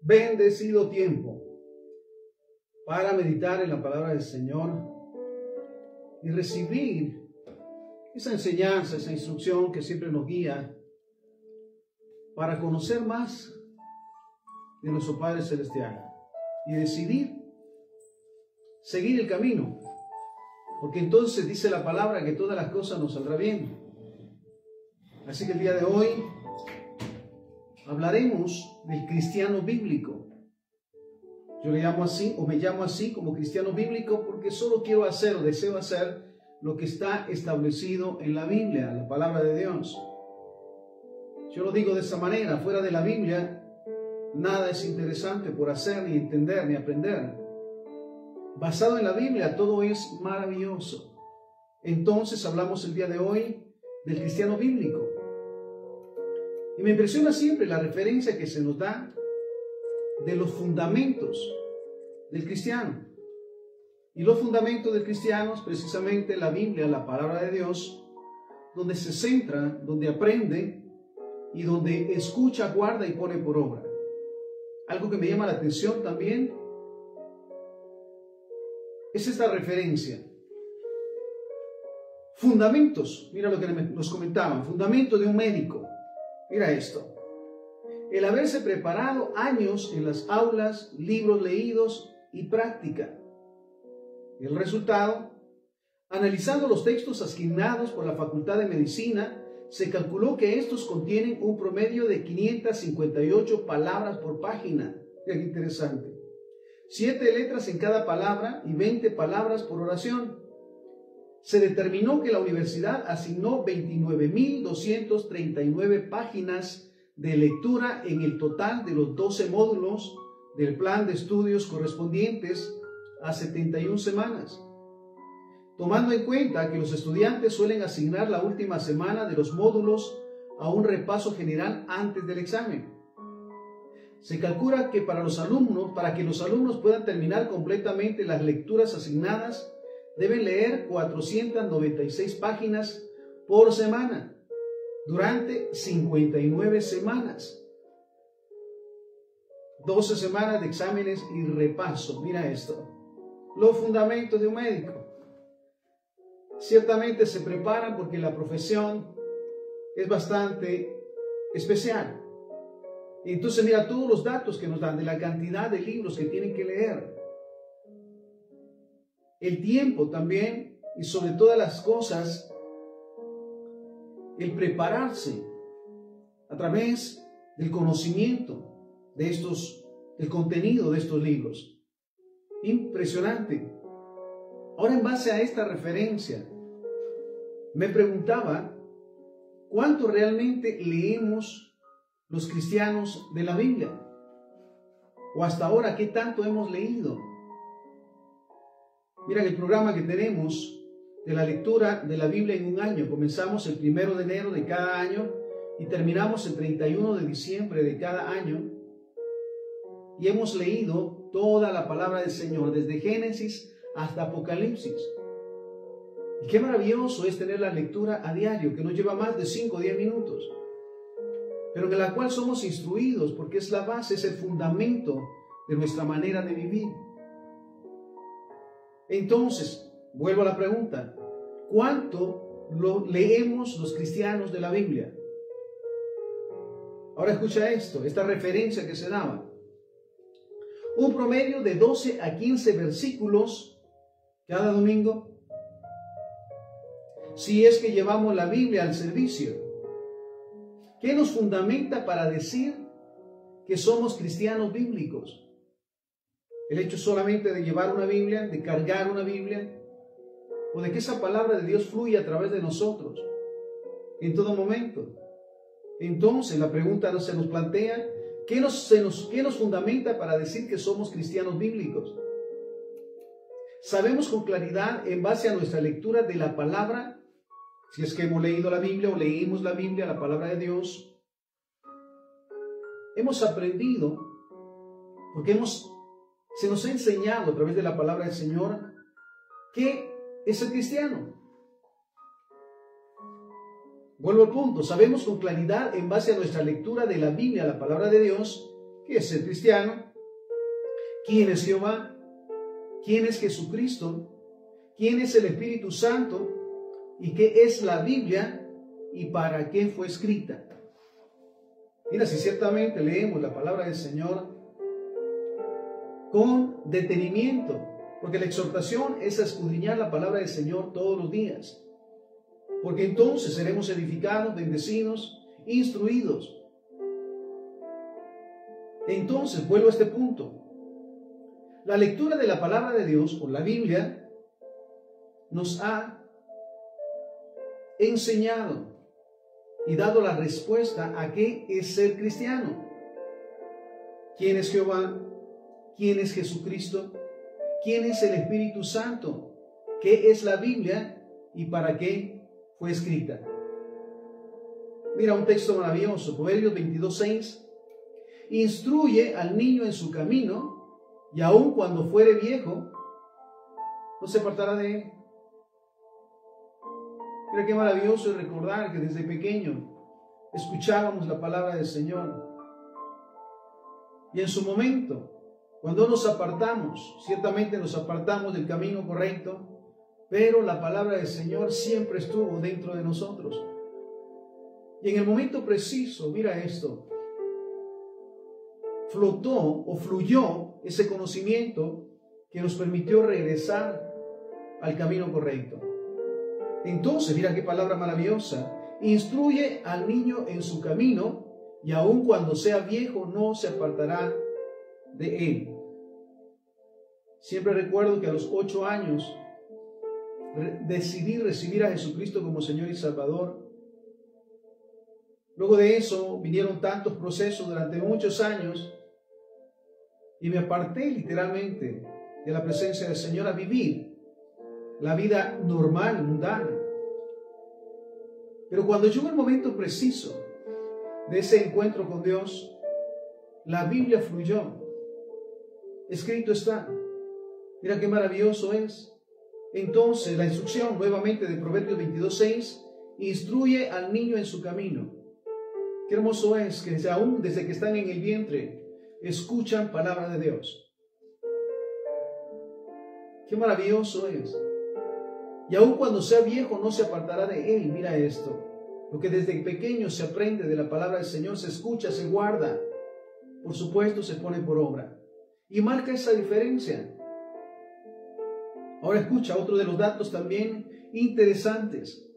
bendecido tiempo para meditar en la palabra del Señor y recibir esa enseñanza, esa instrucción que siempre nos guía para conocer más de nuestro Padre Celestial y decidir seguir el camino, porque entonces dice la palabra que todas las cosas nos saldrán bien. Así que el día de hoy hablaremos del cristiano bíblico. Yo le llamo así, o me llamo así como cristiano bíblico, porque solo quiero hacer o deseo hacer lo que está establecido en la Biblia, la palabra de Dios. Yo lo digo de esa manera: fuera de la Biblia, nada es interesante por hacer, ni entender, ni aprender. Basado en la Biblia, todo es maravilloso. Entonces hablamos el día de hoy del cristiano bíblico. Y me impresiona siempre la referencia que se nos da de los fundamentos del cristiano. Y los fundamentos del cristiano es precisamente la Biblia, la palabra de Dios, donde se centra, donde aprende y donde escucha, guarda y pone por obra. Algo que me llama la atención también es esta referencia. Fundamentos, mira lo que nos comentaban, fundamento de un médico. Mira esto: el haberse preparado años en las aulas, libros leídos y práctica. Y el resultado, analizando los textos asignados por la Facultad de Medicina, se calculó que estos contienen un promedio de 558 palabras por página. Mira qué interesante. 7 letras en cada palabra y 20 palabras por oración. Se determinó que la universidad asignó 29.239 páginas de lectura en el total de los 12 módulos del plan de estudios correspondientes a 71 semanas. Tomando en cuenta que los estudiantes suelen asignar la última semana de los módulos a un repaso general antes del examen. Se calcula que para que los alumnos puedan terminar completamente las lecturas asignadas, deben leer 496 páginas por semana durante 59 semanas. 12 semanas de exámenes y repaso. Mira esto: los fundamentos de un médico. Ciertamente se preparan porque la profesión es bastante especial. Y entonces mira todos los datos que nos dan de la cantidad de libros que tienen que leer. El tiempo también, y sobre todas las cosas, el prepararse a través del conocimiento del contenido de estos libros. Impresionante. Ahora, en base a esta referencia, me preguntaba cuánto realmente leemos los cristianos de la Biblia, o hasta ahora qué tanto hemos leído. Mira el programa que tenemos de la lectura de la Biblia en un año. Comenzamos el 1 de enero de cada año y terminamos el 31 de diciembre de cada año. Y hemos leído toda la palabra del Señor, desde Génesis hasta Apocalipsis. Y qué maravilloso es tener la lectura a diario, que nos lleva más de 5 o 10 minutos, pero en la cual somos instruidos, porque es la base, es el fundamento de nuestra manera de vivir. Entonces, vuelvo a la pregunta: ¿cuánto leemos los cristianos de la Biblia? Ahora escucha esto, esta referencia que se daba. Un promedio de 12 a 15 versículos cada domingo, si es que llevamos la Biblia al servicio. ¿Qué nos fundamenta para decir que somos cristianos bíblicos? El hecho solamente de llevar una Biblia, de cargar una Biblia, o de que esa palabra de Dios fluya a través de nosotros en todo momento. Entonces la pregunta se nos plantea: ¿qué nos fundamenta para decir que somos cristianos bíblicos? Sabemos con claridad, en base a nuestra lectura de la palabra, si es que hemos leído la Biblia o leímos la Biblia, la palabra de Dios, hemos aprendido, porque se nos ha enseñado a través de la palabra del Señor, ¿qué es el cristiano? Vuelvo al punto: sabemos con claridad, en base a nuestra lectura de la Biblia, la palabra de Dios, ¿Qué es ser cristiano? ¿Quién es Jehová? ¿Quién es Jesucristo? ¿Quién es el Espíritu Santo? ¿Y qué es la Biblia? ¿Y para qué fue escrita? Mira, si ciertamente leemos la palabra del Señor con detenimiento, porque la exhortación es a escudriñar la palabra del Señor todos los días, porque entonces seremos edificados, bendecidos, instruidos. Entonces, vuelvo a este punto. La lectura de la palabra de Dios, o la Biblia, nos ha enseñado y dado la respuesta a qué es ser cristiano. ¿Quién es Jehová? ¿Quién es Jesucristo? ¿Quién es el Espíritu Santo? ¿Qué es la Biblia y para qué fue escrita? Mira un texto maravilloso, Proverbios 22:6. Instruye al niño en su camino, y aun cuando fuere viejo, no se apartará de él. Mira qué maravilloso es recordar que desde pequeño escuchábamos la palabra del Señor. Y en su momento, cuando nos apartamos, ciertamente nos apartamos del camino correcto, pero la palabra del Señor siempre estuvo dentro de nosotros. Y en el momento preciso, mira esto, flotó o fluyó ese conocimiento que nos permitió regresar al camino correcto. Entonces, mira qué palabra maravillosa. Instruye al niño en su camino, y aun cuando sea viejo no se apartará de él. Siempre recuerdo que a los 8 años decidí recibir a Jesucristo como Señor y Salvador. Luego de eso vinieron tantos procesos durante muchos años y me aparté literalmente de la presencia del Señor a vivir la vida normal, mundana. Pero cuando llegó el momento preciso de ese encuentro con Dios, la Biblia fluyó. Escrito está. Mira qué maravilloso es. Entonces, la instrucción nuevamente de Proverbios 22:6, instruye al niño en su camino. Qué hermoso es que aún desde que están en el vientre, escuchan palabra de Dios. Qué maravilloso es. Y aun cuando sea viejo no se apartará de él. Mira esto. Lo que desde pequeño se aprende de la palabra del Señor, se escucha, se guarda. Por supuesto, se pone por obra. Y marca esa diferencia. Ahora escucha otro de los datos también interesantes.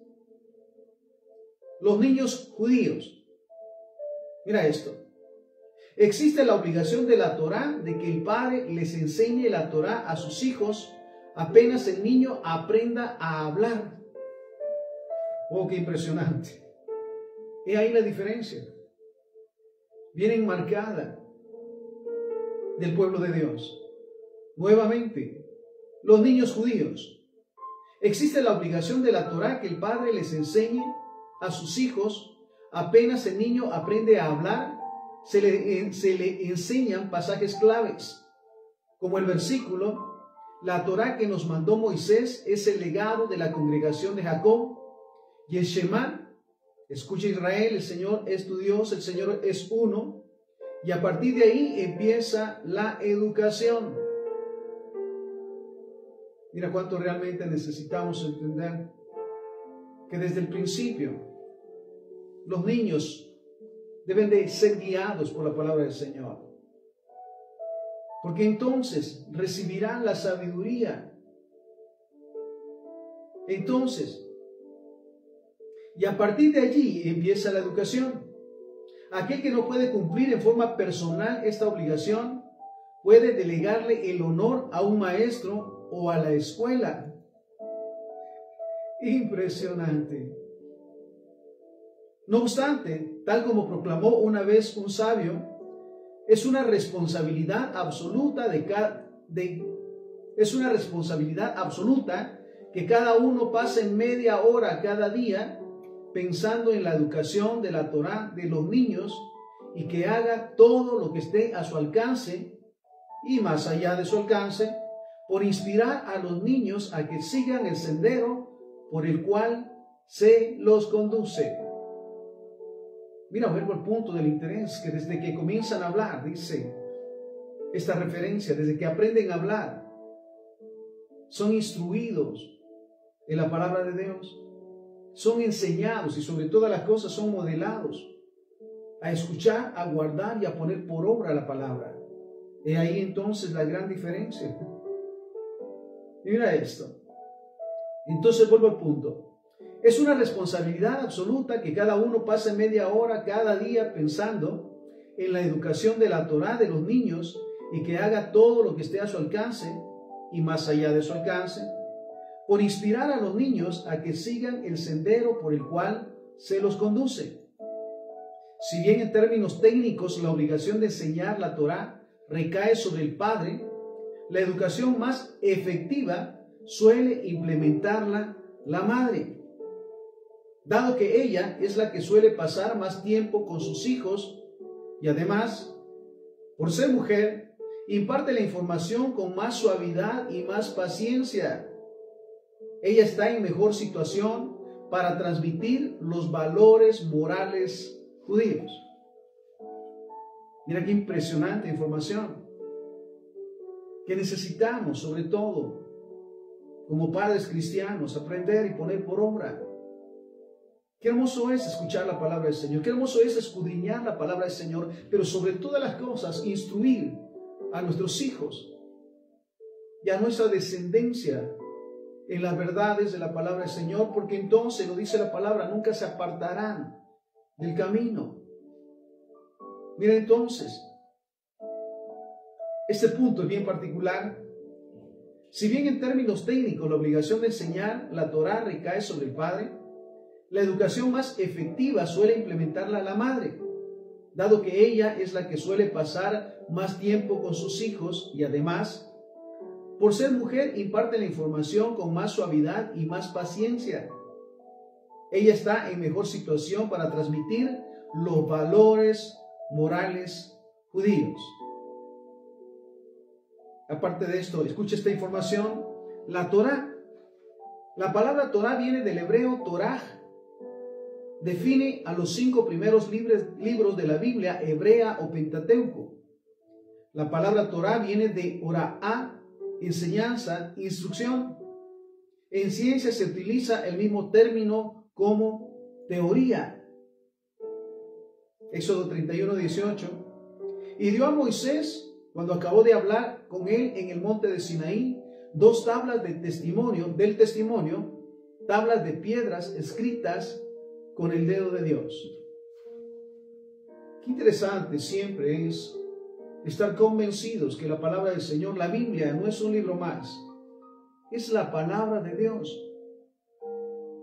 Los niños judíos. Mira esto. Existe la obligación de la Torá de que el padre les enseñe la Torá a sus hijos apenas el niño aprenda a hablar. Oh, qué impresionante. Y ahí la diferencia. Bien enmarcada del pueblo de Dios. Nuevamente, los niños judíos. Existe la obligación de la Torá que el padre les enseñe a sus hijos apenas el niño aprende a hablar. Se le enseñan pasajes claves, como el versículo: la Torá que nos mandó Moisés es el legado de la congregación de Jacob, y el Shema, escucha Israel, el Señor es tu Dios, el Señor es uno, y a partir de ahí empieza la educación. Mira cuánto realmente necesitamos entender que desde el principio los niños deben de ser guiados por la palabra del Señor, porque entonces recibirán la sabiduría. Entonces, y a partir de allí empieza la educación. Aquel que no puede cumplir en forma personal esta obligación puede delegarle el honor a un maestro o a la escuela. Impresionante. No obstante, tal como proclamó una vez un sabio, es una responsabilidad absoluta que cada uno pase media hora cada día pensando en la educación de la Torá de los niños y que haga todo lo que esté a su alcance y más allá de su alcance por inspirar a los niños a que sigan el sendero por el cual se los conduce. Mira, vuelvo al punto del interés, que desde que comienzan a hablar, dice esta referencia, desde que aprenden a hablar, son instruidos en la palabra de Dios, son enseñados y sobre todas las cosas son modelados a escuchar, a guardar y a poner por obra la palabra. He ahí entonces la gran diferencia. Y mira esto. Entonces vuelvo al punto. Es una responsabilidad absoluta que cada uno pase media hora cada día pensando en la educación de la Torá de los niños y que haga todo lo que esté a su alcance y más allá de su alcance, por inspirar a los niños a que sigan el sendero por el cual se los conduce. Si bien en términos técnicos la obligación de enseñar la Torá recae sobre el padre, la educación más efectiva suele implementarla la madre, dado que ella es la que suele pasar más tiempo con sus hijos y además, por ser mujer, imparte la información con más suavidad y más paciencia. Ella está en mejor situación para transmitir los valores morales judíos. Mira qué impresionante información que necesitamos, sobre todo como padres cristianos, aprender y poner por obra. Qué hermoso es escuchar la palabra del Señor, qué hermoso es escudriñar la palabra del Señor, pero sobre todas las cosas, instruir a nuestros hijos y a nuestra descendencia en las verdades de la palabra del Señor, porque entonces, lo dice la palabra, nunca se apartarán del camino. Mira entonces, este punto es bien particular. Si bien en términos técnicos la obligación de enseñar la Torá recae sobre el padre, la educación más efectiva suele implementarla la madre, dado que ella es la que suele pasar más tiempo con sus hijos y además, por ser mujer, imparte la información con más suavidad y más paciencia. Ella está en mejor situación para transmitir los valores morales judíos. Aparte de esto, escucha esta información, la Torá. La palabra Torá viene del hebreo Torah. Define a los 5 primeros libros de la Biblia hebrea o Pentateuco. La palabra Torá viene de Orá, enseñanza, instrucción. En ciencia se utiliza el mismo término como teoría. Éxodo 31:18. Y dio a Moisés, cuando acabó de hablar con él en el monte de Sinaí, 2 tablas del testimonio, tablas de piedras escritas con el dedo de Dios. Qué interesante siempre es estar convencidos que la palabra del Señor, la Biblia, no es un libro más, es la palabra de Dios,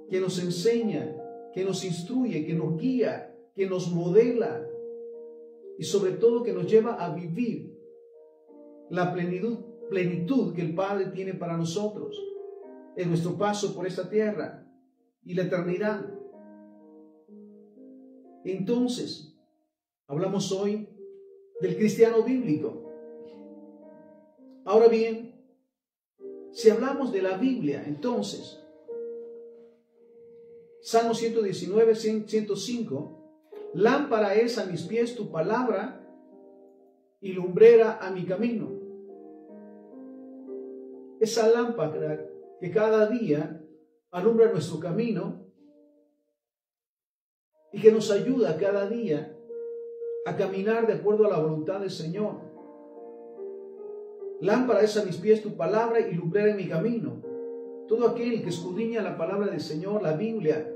que nos enseña, que nos instruye, que nos guía, que nos modela y sobre todo que nos lleva a vivir la plenitud que el Padre tiene para nosotros en nuestro paso por esta tierra y la eternidad. Entonces, hablamos hoy del cristiano bíblico. Ahora bien, si hablamos de la Biblia, entonces, Salmo 119, 105, lámpara es a mis pies tu palabra y lumbrera a mi camino. Esa lámpara que cada día alumbra nuestro camino y que nos ayuda cada día a caminar de acuerdo a la voluntad del Señor. Lámpara es a mis pies tu palabra y lumbrera en mi camino. Todo aquel que escudriña la palabra del Señor, la Biblia,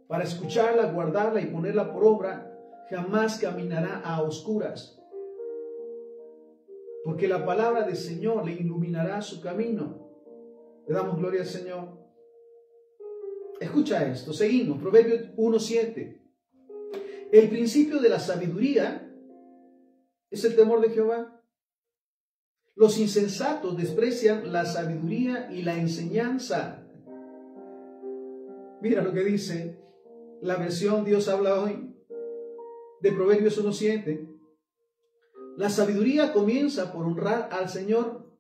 para escucharla, guardarla y ponerla por obra, jamás caminará a oscuras, porque la palabra del Señor le iluminará su camino. Le damos gloria al Señor. Escucha esto, seguimos, Proverbios 1:7. El principio de la sabiduría es el temor de Jehová. Los insensatos desprecian la sabiduría y la enseñanza. Mira lo que dice la versión Dios habla hoy de Proverbios 1:7. La sabiduría comienza por honrar al Señor.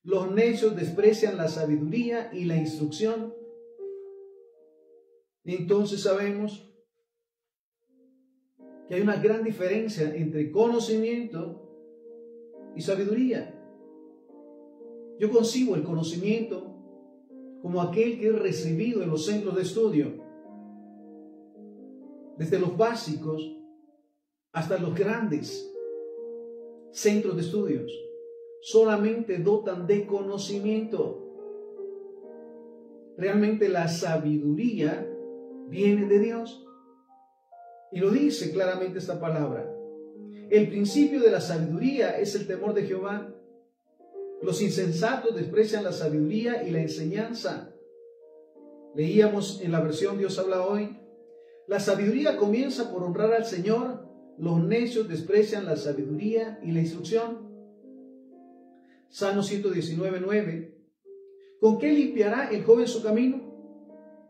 Los necios desprecian la sabiduría y la instrucción. Y entonces sabemos que hay una gran diferencia entre conocimiento y sabiduría. Yo concibo el conocimiento como aquel que es recibido en los centros de estudio, desde los básicos hasta los grandes centros de estudios. Solamente dotan de conocimiento. Realmente la sabiduría viene de Dios. Y lo dice claramente esta palabra. El principio de la sabiduría es el temor de Jehová. Los insensatos desprecian la sabiduría y la enseñanza. Leíamos en la versión Dios habla hoy. La sabiduría comienza por honrar al Señor. Los necios desprecian la sabiduría y la instrucción. Salmo 119:9. ¿Con qué limpiará el joven su camino?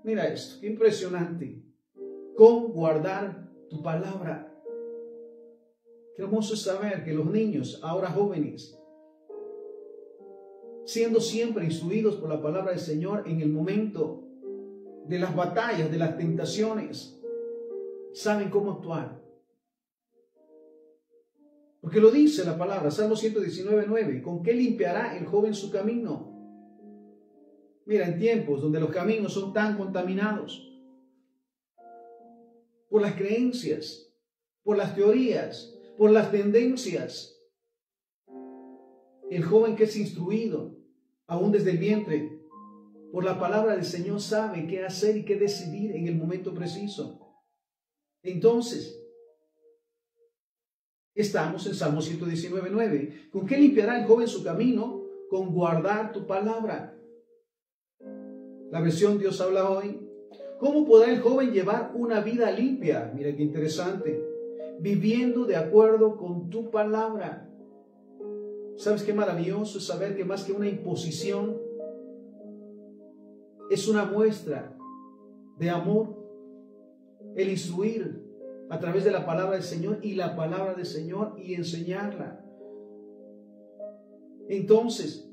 Mira esto, qué impresionante. Con guardar tu palabra. Qué hermoso es saber que los niños, ahora jóvenes, siendo siempre instruidos por la palabra del Señor en el momento de las batallas, de las tentaciones, saben cómo actuar. Porque lo dice la palabra, Salmo 119:9, ¿con qué limpiará el joven su camino? Mira, en tiempos donde los caminos son tan contaminados por las creencias, por las teorías, por las tendencias, el joven que es instruido, aún desde el vientre, por la palabra del Señor, sabe qué hacer y qué decidir en el momento preciso. Entonces, estamos en Salmo 119:9. ¿Con qué limpiará el joven su camino? Con guardar tu palabra. La versión Dios habla hoy. ¿Cómo podrá el joven llevar una vida limpia? Mira qué interesante. Viviendo de acuerdo con tu palabra. ¿Sabes qué maravilloso es saber que más que una imposición, es una muestra de amor el instruir a través de la palabra del Señor y la palabra del Señor y enseñarla? Entonces,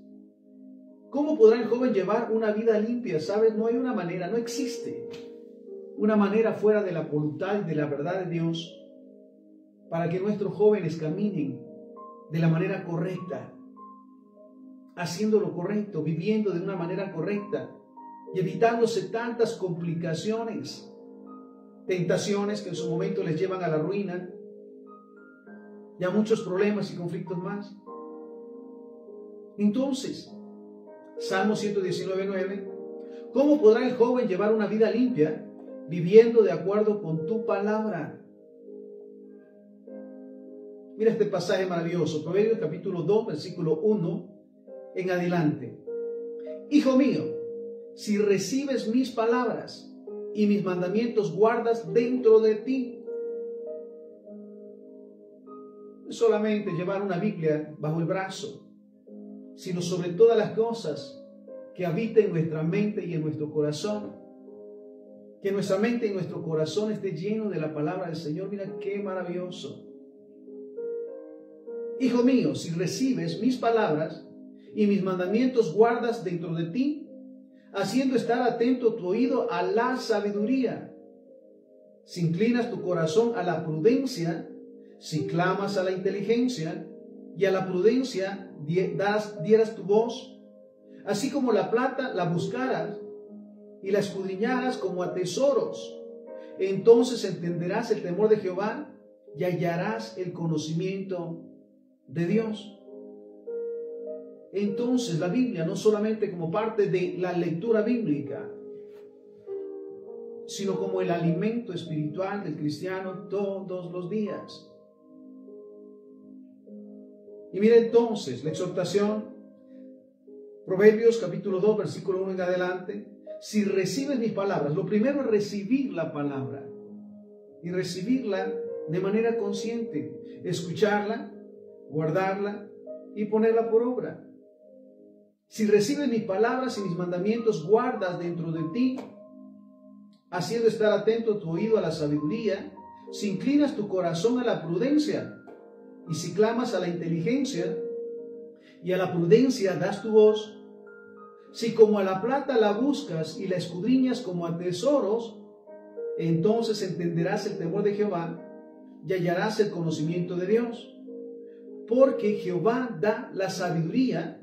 ¿cómo podrá el joven llevar una vida limpia? ¿Sabes? No hay una manera, no existe una manera fuera de la voluntad y de la verdad de Dios para que nuestros jóvenes caminen de la manera correcta, haciendo lo correcto, viviendo de una manera correcta y evitándose tantas complicaciones, tentaciones que en su momento les llevan a la ruina y a muchos problemas y conflictos más. Entonces, Salmo 119:9, ¿cómo podrá el joven llevar una vida limpia viviendo de acuerdo con tu palabra? Mira este pasaje maravilloso, Proverbios capítulo 2, versículo 1 en adelante. Hijo mío, si recibes mis palabras y mis mandamientos guardas dentro de ti. No es solamente llevar una Biblia bajo el brazo, sino sobre todas las cosas que habiten en nuestra mente y en nuestro corazón. Que nuestra mente y nuestro corazón esté lleno de la palabra del Señor. Mira qué maravilloso. Hijo mío, si recibes mis palabras y mis mandamientos guardas dentro de ti, haciendo estar atento tu oído a la sabiduría, si inclinas tu corazón a la prudencia, si clamas a la inteligencia y a la prudencia dieras tu voz, así como la plata la buscaras y la escudriñaras como a tesoros, entonces entenderás el temor de Jehová y hallarás el conocimiento de Dios. Entonces la Biblia no solamente como parte de la lectura bíblica, sino como el alimento espiritual del cristiano todos los días. Y mira entonces la exhortación, Proverbios capítulo 2, versículo 1 en adelante. Si recibes mis palabras, lo primero es recibir la palabra y recibirla de manera consciente, escucharla, guardarla y ponerla por obra. Si recibes mis palabras y mis mandamientos guardas dentro de ti, haciendo estar atento tu oído a la sabiduría, si inclinas tu corazón a la prudencia y si clamas a la inteligencia y a la prudencia das tu voz, si como a la plata la buscas y la escudriñas como a tesoros, entonces entenderás el temor de Jehová y hallarás el conocimiento de Dios. Porque Jehová da la sabiduría,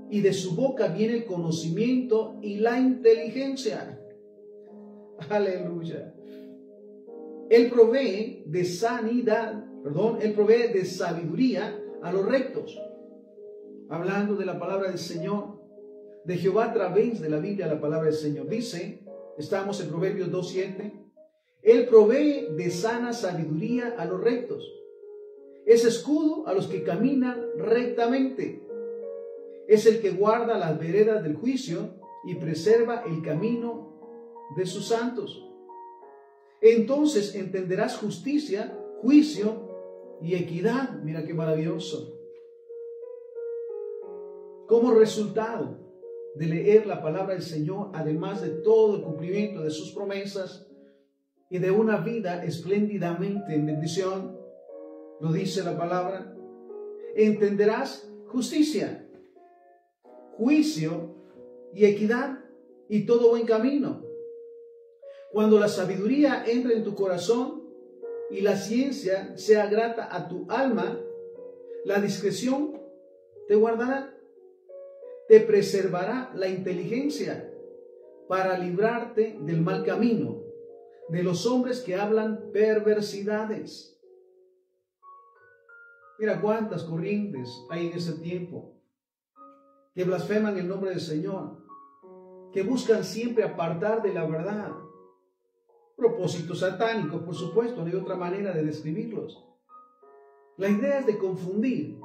y de su boca viene el conocimiento y la inteligencia. Aleluya. Él provee de Él provee de sabiduría a los rectos. Hablando de la palabra del Señor, de Jehová a través de la Biblia, la palabra del Señor. Dice, estamos en Proverbios 2:7, Él provee de sana sabiduría a los rectos. Es escudo a los que caminan rectamente. Es el que guarda las veredas del juicio y preserva el camino de sus santos. Entonces entenderás justicia, juicio y equidad. Mira qué maravilloso. Como resultado de leer la palabra del Señor, además de todo el cumplimiento de sus promesas y de una vida espléndidamente en bendición, lo dice la palabra, entenderás justicia, juicio y equidad y todo buen camino. Cuando la sabiduría entre en tu corazón y la ciencia sea grata a tu alma, la discreción te guardará, te preservará la inteligencia para librarte del mal camino, de los hombres que hablan perversidades. Mira cuántas corrientes hay en ese tiempo que blasfeman el nombre del Señor, que buscan siempre apartar de la verdad. Propósitos satánicos, por supuesto, no hay otra manera de describirlos. La idea es de confundir,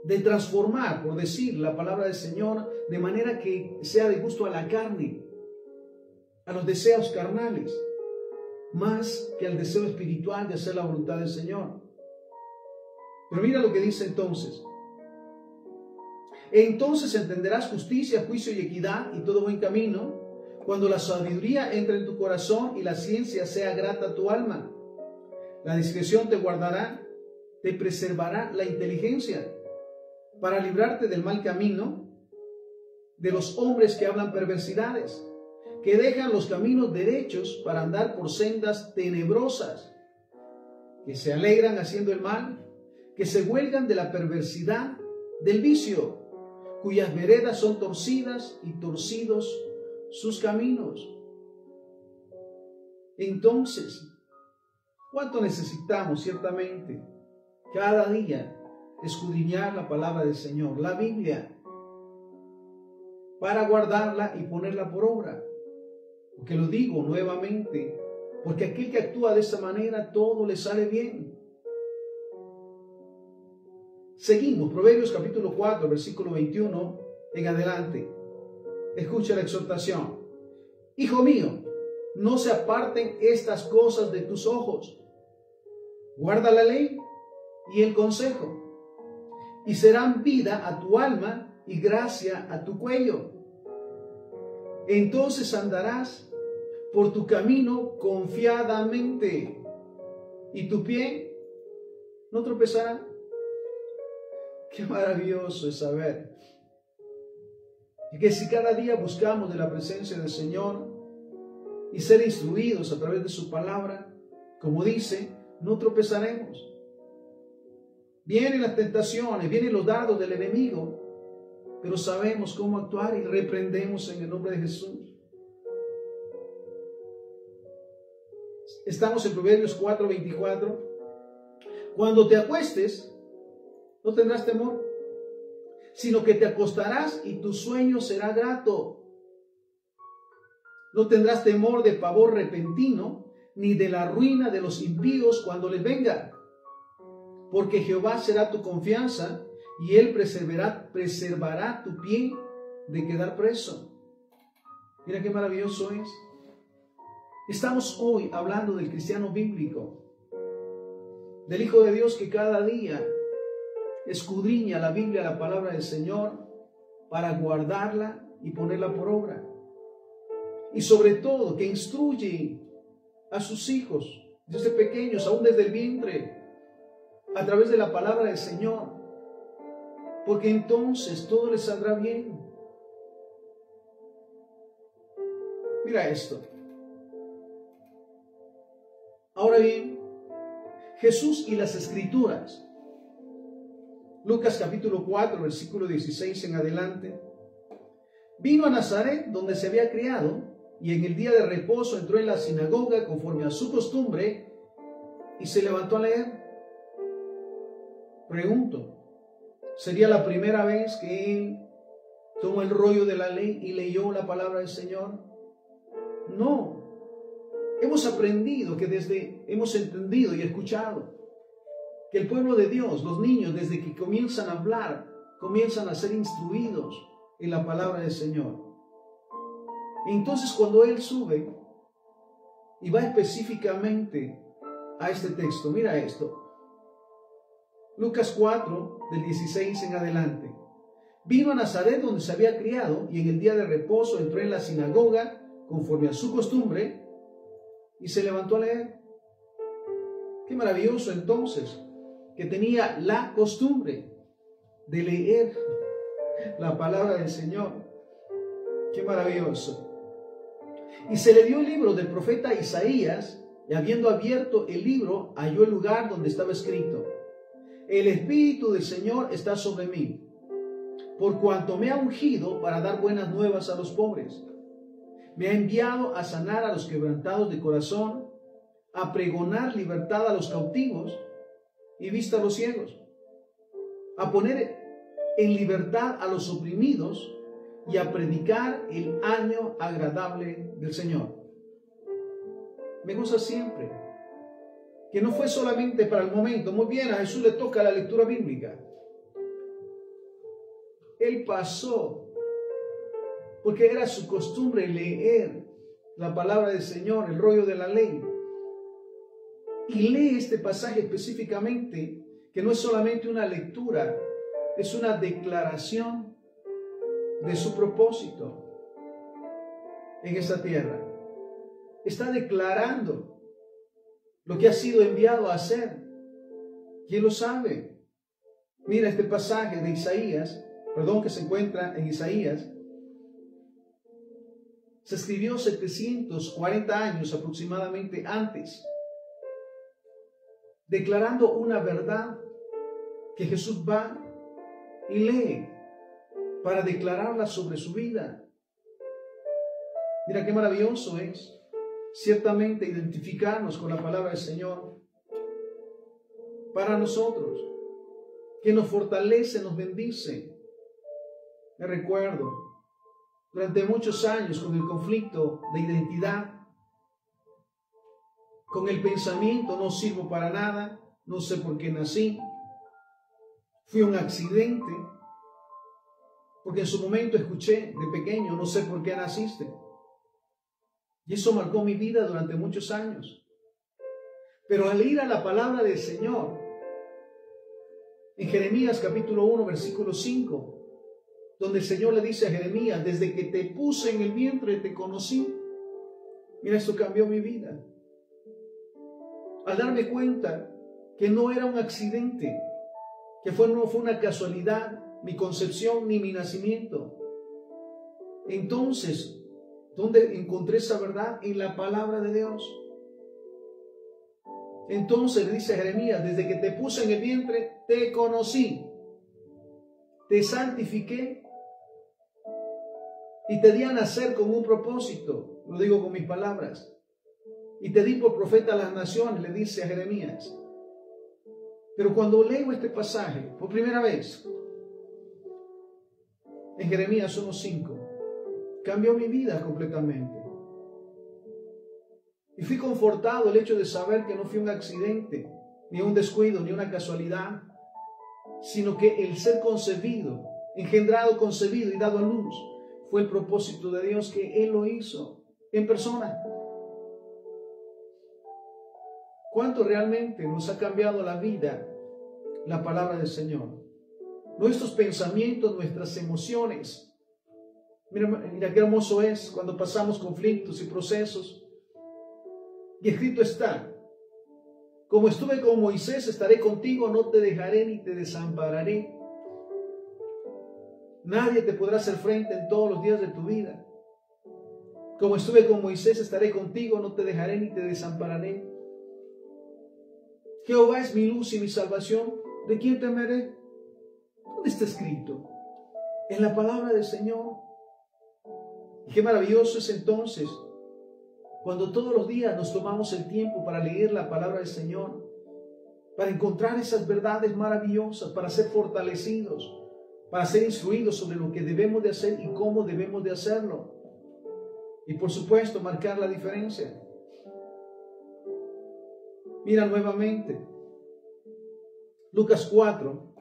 de transformar, por decir la palabra del Señor, de manera que sea de gusto a la carne, a los deseos carnales, más que al deseo espiritual de hacer la voluntad del Señor. Pero mira lo que dice entonces. Entonces entenderás justicia, juicio y equidad y todo buen camino, cuando la sabiduría entre en tu corazón y la ciencia sea grata a tu alma. La discreción te guardará, te preservará la inteligencia, para librarte del mal camino, de los hombres que hablan perversidades, que dejan los caminos derechos para andar por sendas tenebrosas, que se alegran haciendo el mal, que se huelgan de la perversidad, del vicio, cuyas veredas son torcidas y torcidos sus caminos. Entonces, ¿cuánto necesitamos ciertamente cada día escudriñar la palabra del Señor, la Biblia, para guardarla y ponerla por obra? Porque lo digo nuevamente, porque aquel que actúa de esta manera, todo le sale bien. Seguimos, Proverbios capítulo 4, versículo 21 en adelante. Escucha la exhortación. Hijo mío, no se aparten estas cosas de tus ojos. Guarda la ley y el consejo, y serán vida a tu alma y gracia a tu cuello. Entonces andarás por tu camino confiadamente, y tu pie no tropezará. Qué maravilloso es saber que si cada día buscamos de la presencia del Señor y ser instruidos a través de su palabra, como dice, no tropezaremos. Vienen las tentaciones, vienen los dardos del enemigo, pero sabemos cómo actuar y reprendemos en el nombre de Jesús. Estamos en Proverbios 4:24. Cuando te acuestes, no tendrás temor, sino que te acostarás y tu sueño será grato. No tendrás temor de pavor repentino, ni de la ruina de los impíos cuando les venga. Porque Jehová será tu confianza, y Él preservará tu pie de quedar preso. Mira qué maravilloso es. Estamos hoy hablando del cristiano bíblico, del Hijo de Dios que cada día escudriña la Biblia, la palabra del Señor, para guardarla y ponerla por obra. Y sobre todo, que instruye a sus hijos desde pequeños, aún desde el vientre, a través de la palabra del Señor, porque entonces todo les saldrá bien. Mira esto. Ahora bien, Jesús y las Escrituras. Lucas capítulo 4, versículo 16 en adelante. Vino a Nazaret, donde se había criado, y en el día de reposo entró en la sinagoga conforme a su costumbre y se levantó a leer. Pregunto, ¿sería la primera vez que él tomó el rollo de la ley y leyó la palabra del Señor? No. Hemos aprendido hemos entendido y escuchado que el pueblo de Dios, los niños, desde que comienzan a hablar, comienzan a ser instruidos en la palabra del Señor. Entonces, cuando él sube y va específicamente a este texto, mira esto. Lucas 4, del 16 en adelante. Vino a Nazaret, donde se había criado, y en el día de reposo entró en la sinagoga, conforme a su costumbre, y se levantó a leer. Qué maravilloso entonces, que tenía la costumbre de leer la palabra del Señor. Qué maravilloso. Y se le dio el libro del profeta Isaías, y habiendo abierto el libro, halló el lugar donde estaba escrito: El Espíritu del Señor está sobre mí, por cuanto me ha ungido para dar buenas nuevas a los pobres. Me ha enviado a sanar a los quebrantados de corazón, a pregonar libertad a los cautivos y vista a los ciegos, a poner en libertad a los oprimidos y a predicar el año agradable del Señor. Me gusta siempre que no fue solamente para el momento. Muy bien, a Jesús le toca la lectura bíblica. Él pasó, porque era su costumbre leer la palabra del Señor, el rollo de la ley. Y lee este pasaje específicamente, que no es solamente una lectura, es una declaración de su propósito en esta tierra. Está declarando lo que ha sido enviado a hacer. ¿Quién lo sabe? Mira este pasaje de Isaías, que se encuentra en Isaías. Se escribió 740 años aproximadamente antes, declarando una verdad que Jesús va y lee para declararla sobre su vida. Mira qué maravilloso es ciertamente identificarnos con la palabra del Señor para nosotros, que nos fortalece, nos bendice. Me recuerdo durante muchos años con el conflicto de identidad, con el pensamiento: no sirvo para nada, no sé por qué nací, fui un accidente, porque en su momento escuché de pequeño: no sé por qué naciste. Y eso marcó mi vida durante muchos años. Pero al ir a la palabra del Señor, en Jeremías capítulo 1, versículo 5, donde el Señor le dice a Jeremías: desde que te puse en el vientre te conocí. Mira, esto cambió mi vida. Al darme cuenta que no era un accidente, que no fue una casualidad, mi concepción ni mi nacimiento. Entonces, ¿dónde encontré esa verdad? En la palabra de Dios. Entonces le dice a Jeremías: desde que te puse en el vientre te conocí, te santifiqué y te di a nacer con un propósito. Lo digo con mis palabras. Y te di por profeta a las naciones, le dice a Jeremías. Pero cuando leo este pasaje por primera vez, en Jeremías 1:5, cambió mi vida completamente. Y fui confortado el hecho de saber que no fue un accidente, ni un descuido, ni una casualidad, sino que el ser concebido, engendrado, concebido y dado a luz, fue el propósito de Dios, que Él lo hizo en persona. ¿Cuánto realmente nos ha cambiado la vida la palabra del Señor? Nuestros pensamientos, nuestras emociones. Mira qué hermoso es cuando pasamos conflictos y procesos. Y escrito está: como estuve con Moisés, estaré contigo, no te dejaré ni te desampararé. Nadie te podrá hacer frente en todos los días de tu vida. Como estuve con Moisés, estaré contigo, no te dejaré ni te desampararé. Jehová es mi luz y mi salvación. ¿De quién temeré? ¿Dónde está escrito? En la palabra del Señor. Y qué maravilloso es entonces cuando todos los días nos tomamos el tiempo para leer la palabra del Señor, para encontrar esas verdades maravillosas, para ser fortalecidos, para ser instruidos sobre lo que debemos de hacer y cómo debemos de hacerlo. Y por supuesto, marcar la diferencia. Mira nuevamente, Lucas 4,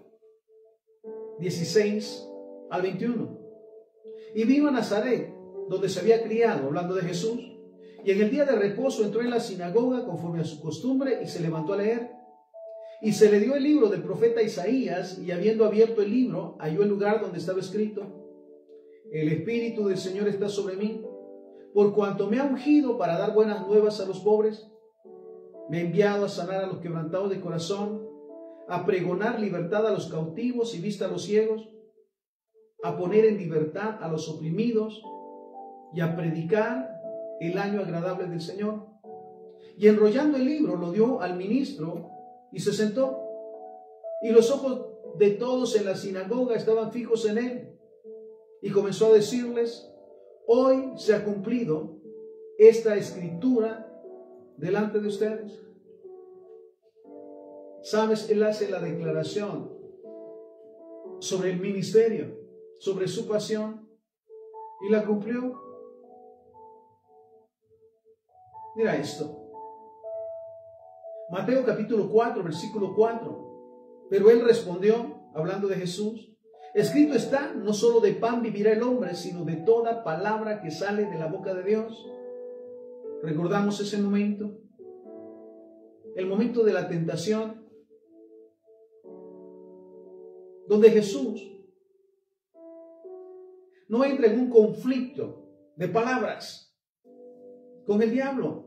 16 al 21. Y vino a Nazaret, donde se había criado, hablando de Jesús, y en el día de reposo entró en la sinagoga conforme a su costumbre y se levantó a leer. Y se le dio el libro del profeta Isaías, y habiendo abierto el libro, halló el lugar donde estaba escrito: El Espíritu del Señor está sobre mí, por cuanto me ha ungido para dar buenas nuevas a los pobres. Me ha enviado a sanar a los quebrantados de corazón, a pregonar libertad a los cautivos y vista a los ciegos, a poner en libertad a los oprimidos y a predicar el año agradable del Señor. Y enrollando el libro lo dio al ministro y se sentó. Y los ojos de todos en la sinagoga estaban fijos en él. Y comenzó a decirles: Hoy se ha cumplido esta escritura delante de ustedes. ¿Sabes? Él hace la declaración sobre el ministerio, sobre su pasión, y la cumplió. Mira esto. Mateo capítulo 4, versículo 4. Pero él respondió, hablando de Jesús: Escrito está, no solo de pan vivirá el hombre, sino de toda palabra que sale de la boca de Dios. ¿Recordamos ese momento? El momento de la tentación, donde Jesús no entra en un conflicto de palabras con el diablo.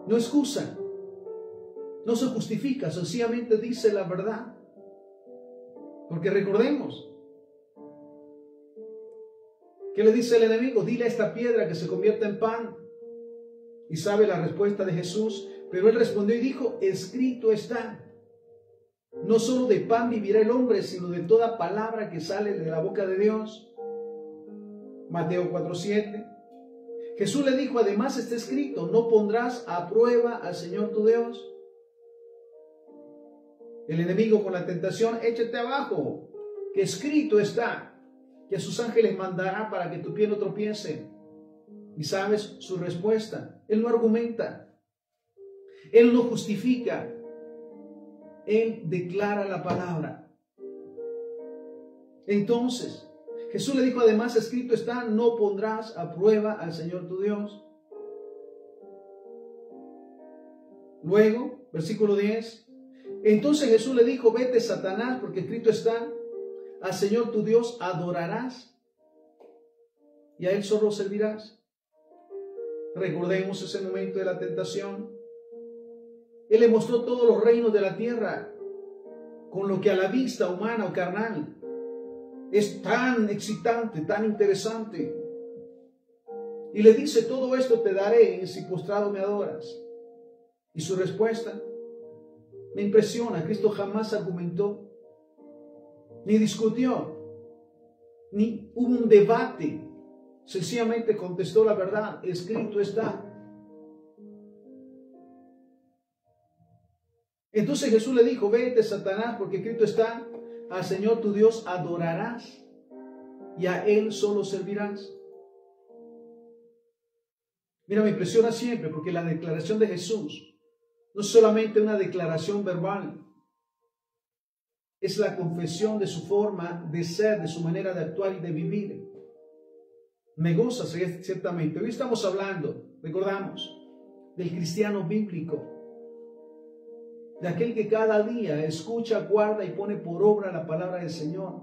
No excusa, no se justifica, sencillamente dice la verdad. Porque recordemos, ¿qué le dice el enemigo? Dile a esta piedra que se convierta en pan. Y sabe la respuesta de Jesús, pero él respondió y dijo: Escrito está, no solo de pan vivirá el hombre, sino de toda palabra que sale de la boca de Dios. Mateo 4:7. Jesús le dijo: además está escrito: no pondrás a prueba al Señor tu Dios. El enemigo con la tentación: échate abajo, que escrito está, que a sus ángeles mandará para que tu pie no tropiece. Y sabes su respuesta. Él no argumenta, él no justifica, él declara la palabra. Entonces Jesús le dijo: además escrito está: no pondrás a prueba al Señor tu Dios. Luego, versículo 10. Entonces Jesús le dijo: vete, Satanás, porque escrito está: al Señor tu Dios adorarás y a Él solo servirás. Recordemos ese momento de la tentación. Él le mostró todos los reinos de la tierra, con lo que a la vista humana o carnal es tan excitante, tan interesante. Y le dice: todo esto te daré si postrado me adoras. Y su respuesta me impresiona. Cristo jamás argumentó, ni discutió, ni hubo un debate. Sencillamente contestó la verdad: escrito está. Entonces Jesús le dijo: vete, Satanás, porque escrito está: al Señor tu Dios adorarás y a Él solo servirás. Mira, me impresiona siempre porque la declaración de Jesús no es solamente una declaración verbal, es la confesión de su forma de ser, de su manera de actuar y de vivir. Me goza ciertamente. Hoy estamos hablando, recordamos, del cristiano bíblico, de aquel que cada día escucha, guarda y pone por obra la palabra del Señor.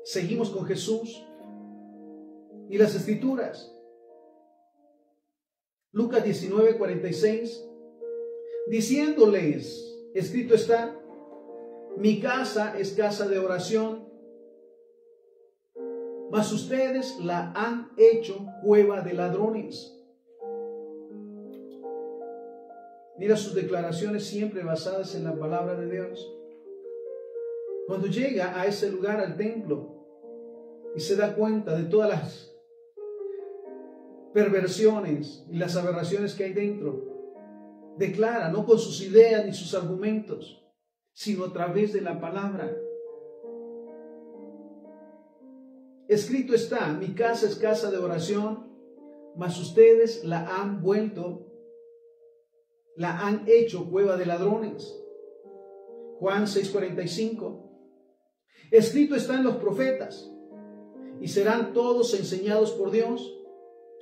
Seguimos con Jesús y las Escrituras. Lucas 19:46, diciéndoles: escrito está: mi casa es casa de oración, mas ustedes la han hecho cueva de ladrones. Mira sus declaraciones siempre basadas en la palabra de Dios. Cuando llega a ese lugar, al templo, y se da cuenta de todas las perversiones y las aberraciones que hay dentro, declara, no con sus ideas ni sus argumentos, sino a través de la palabra. Escrito está, mi casa es casa de oración, mas ustedes la han hecho cueva de ladrones. Juan 6:45. Escrito está en los profetas, y serán todos enseñados por Dios.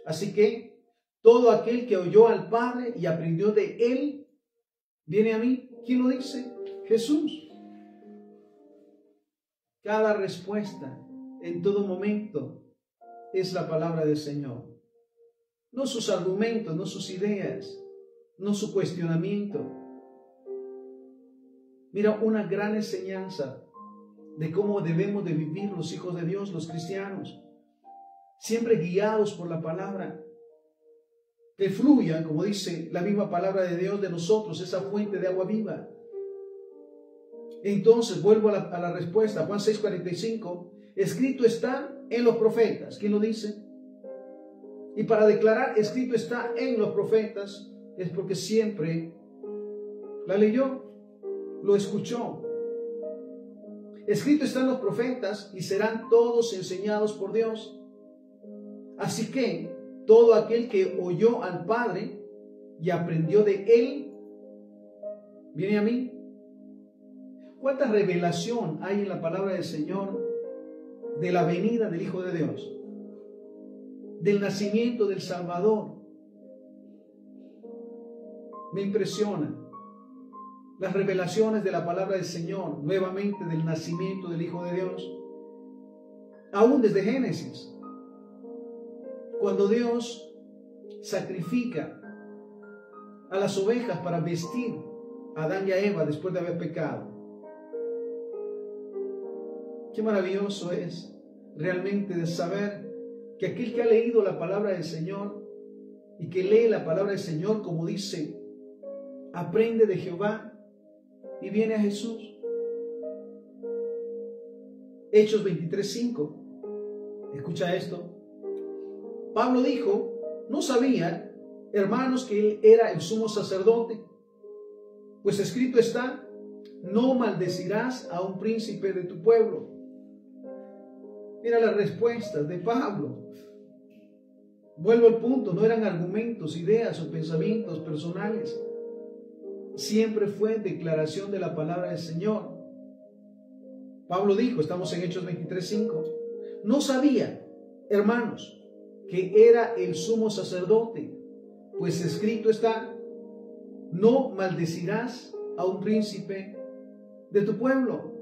Así que todo aquel que oyó al Padre y aprendió de Él, viene a mí. ¿Quién lo dice? Jesús. Cada respuesta, en todo momento, es la palabra del Señor. No sus argumentos, no sus ideas, no su cuestionamiento. Mira, una gran enseñanza de cómo debemos de vivir los hijos de Dios, los cristianos, siempre guiados por la palabra, que fluya, como dice la misma palabra de Dios, de nosotros, esa fuente de agua viva. Entonces, vuelvo a la respuesta, Juan 6:45, escrito está en los profetas. ¿Quién lo dice? Y para declarar escrito está en los profetas, es porque siempre la leyó, lo escuchó. Escrito está en los profetas y serán todos enseñados por Dios. Así que todo aquel que oyó al Padre y aprendió de Él, viene a mí. ¿Cuánta revelación hay en la palabra del Señor de la venida del Hijo de Dios? Del nacimiento del Salvador. Me impresiona las revelaciones de la palabra del Señor, nuevamente del nacimiento del Hijo de Dios. Aún desde Génesis, cuando Dios sacrifica a las ovejas para vestir a Adán y a Eva después de haber pecado. Qué maravilloso es realmente de saber que aquel que ha leído la palabra del Señor y que lee la palabra del Señor, como dice, aprende de Jehová y viene a Jesús. Hechos 23:5. Escucha esto. Pablo dijo, ¿no sabían, hermanos, que él era el sumo sacerdote? Pues escrito está, no maldecirás a un príncipe de tu pueblo. Mira las respuestas de Pablo. Vuelvo al punto, no eran argumentos, ideas o pensamientos personales. Siempre fue declaración de la palabra del Señor. Pablo dijo, estamos en Hechos 23:5, no sabía, hermanos, que era el sumo sacerdote, pues escrito está, no maldecirás a un príncipe de tu pueblo.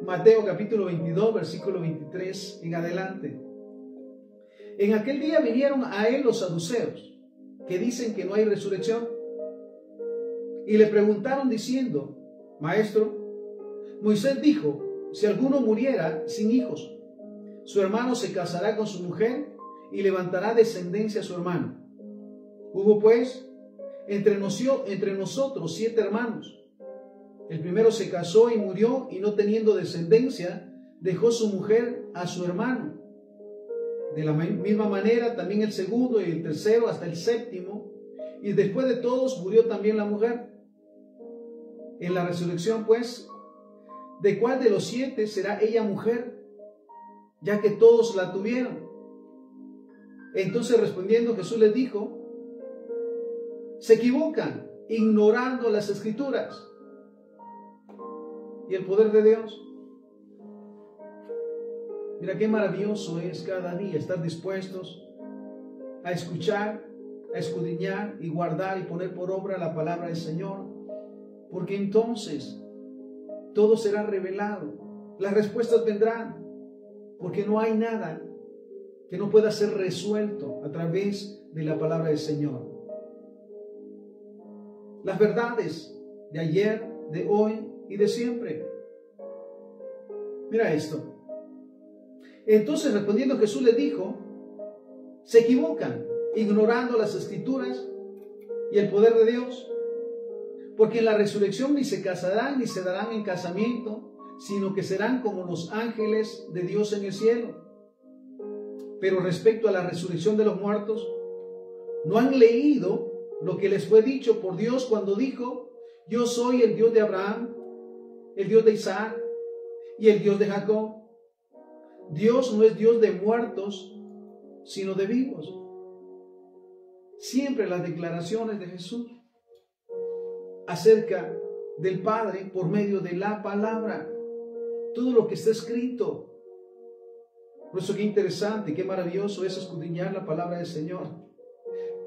Mateo capítulo 22, versículo 23 en adelante. En aquel día vinieron a él los saduceos, que dicen que no hay resurrección, y le preguntaron diciendo, Maestro, Moisés dijo, si alguno muriera sin hijos, su hermano se casará con su mujer y levantará descendencia a su hermano. Hubo pues entre nosotros 7 hermanos. El primero se casó y murió, y no teniendo descendencia, dejó su mujer a su hermano. De la misma manera también el segundo y el tercero hasta el séptimo, y después de todos murió también la mujer. En la resurrección, pues, ¿de cuál de los 7 será ella mujer, ya que todos la tuvieron? Entonces respondiendo Jesús les dijo, se equivocan ignorando las Escrituras y el poder de Dios. Mira qué maravilloso es cada día estar dispuestos a escuchar, a escudriñar y guardar y poner por obra la palabra del Señor, porque entonces todo será revelado, las respuestas vendrán, porque no hay nada que no pueda ser resuelto a través de la palabra del Señor. Las verdades de ayer, de hoy y de siempre. Mira esto. Entonces respondiendo Jesús les dijo, se equivocan ignorando las Escrituras y el poder de Dios? Porque en la resurrección ni se casarán ni se darán en casamiento, sino que serán como los ángeles de Dios en el cielo. Pero respecto a la resurrección de los muertos, ¿no han leído lo que les fue dicho por Dios cuando dijo: yo soy el Dios de Abraham, el Dios de Isaac y el Dios de Jacob? Dios no es Dios de muertos, sino de vivos. Siempre las declaraciones de Jesús acerca del Padre por medio de la palabra, todo lo que está escrito. Por eso qué interesante, qué maravilloso es escudriñar la palabra del Señor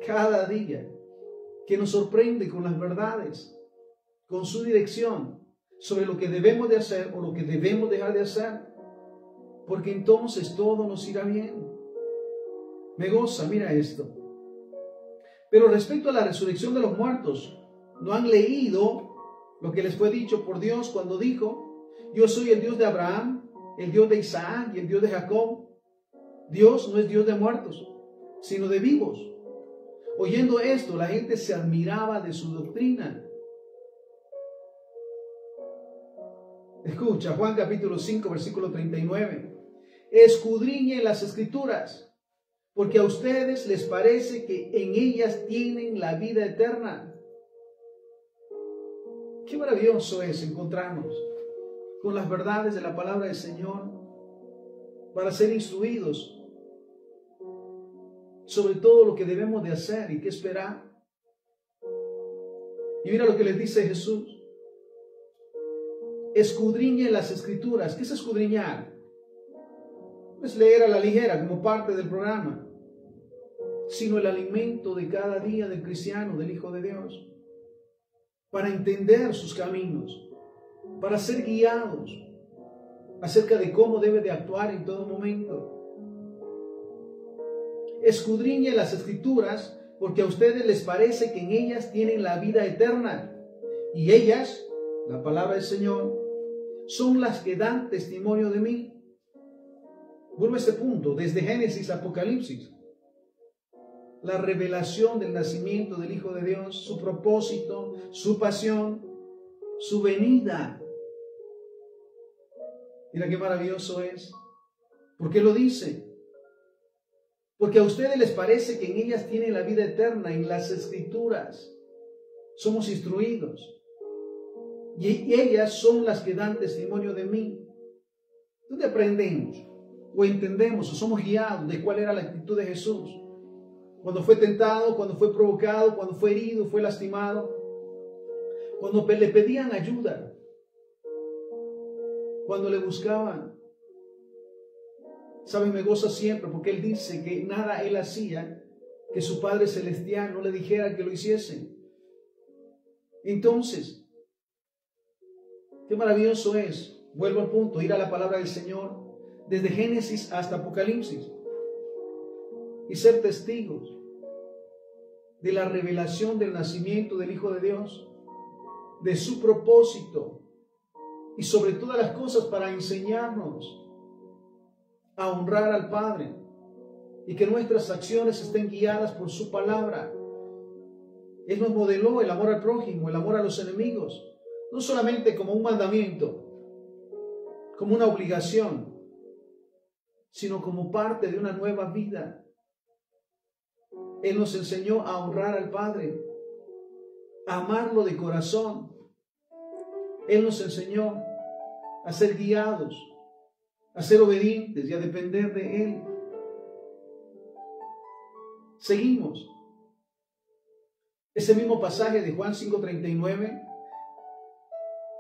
cada día, que nos sorprende con las verdades, con su dirección sobre lo que debemos de hacer o lo que debemos dejar de hacer, porque entonces todo nos irá bien. Me goza, mira esto. Pero respecto a la resurrección de los muertos, ¿no han leído lo que les fue dicho por Dios cuando dijo: yo soy el Dios de Abraham, el Dios de Isaac y el Dios de Jacob? Dios no es Dios de muertos, sino de vivos. Oyendo esto, la gente se admiraba de su doctrina. Escucha, Juan capítulo 5, versículo 39. Escudriñen las Escrituras, porque a ustedes les parece que en ellas tienen la vida eterna. Qué maravilloso es encontrarnos con las verdades de la palabra del Señor para ser instruidos sobre todo lo que debemos de hacer y qué esperar. Y mira lo que les dice Jesús: escudriñen las Escrituras. ¿Qué es escudriñar? No es leer a la ligera como parte del programa, sino el alimento de cada día del cristiano, del Hijo de Dios, para entender sus caminos, para ser guiados acerca de cómo debe de actuar en todo momento. Escudriñen las Escrituras, porque a ustedes les parece que en ellas tienen la vida eterna, y ellas, la palabra del Señor, son las que dan testimonio de mí. Vuelvo a este punto, desde Génesis a Apocalipsis, la revelación del nacimiento del Hijo de Dios, su propósito, su pasión, su venida. Mira qué maravilloso es. ¿Por qué lo dice? Porque a ustedes les parece que en ellas tienen la vida eterna, en las Escrituras. Somos instruidos. Y ellas son las que dan testimonio de mí. ¿Dónde aprendemos o entendemos o somos guiados de cuál era la actitud de Jesús? Cuando fue tentado, cuando fue provocado, cuando fue herido, fue lastimado, cuando le pedían ayuda, cuando le buscaban. ¿Saben? Me goza siempre porque Él dice que nada Él hacía que su Padre Celestial no le dijera que lo hiciesen. Entonces, qué maravilloso es, vuelvo al punto, ir a la palabra del Señor desde Génesis hasta Apocalipsis y ser testigos de la revelación del nacimiento del Hijo de Dios, de su propósito y sobre todas las cosas para enseñarnos a honrar al Padre y que nuestras acciones estén guiadas por su palabra. Él nos modeló el amor al prójimo, el amor a los enemigos, no solamente como un mandamiento, como una obligación, sino como parte de una nueva vida. Él nos enseñó a honrar al Padre, a amarlo de corazón. Él nos enseñó a ser guiados, a ser obedientes y a depender de Él. Seguimos. Ese mismo pasaje de Juan 5:39,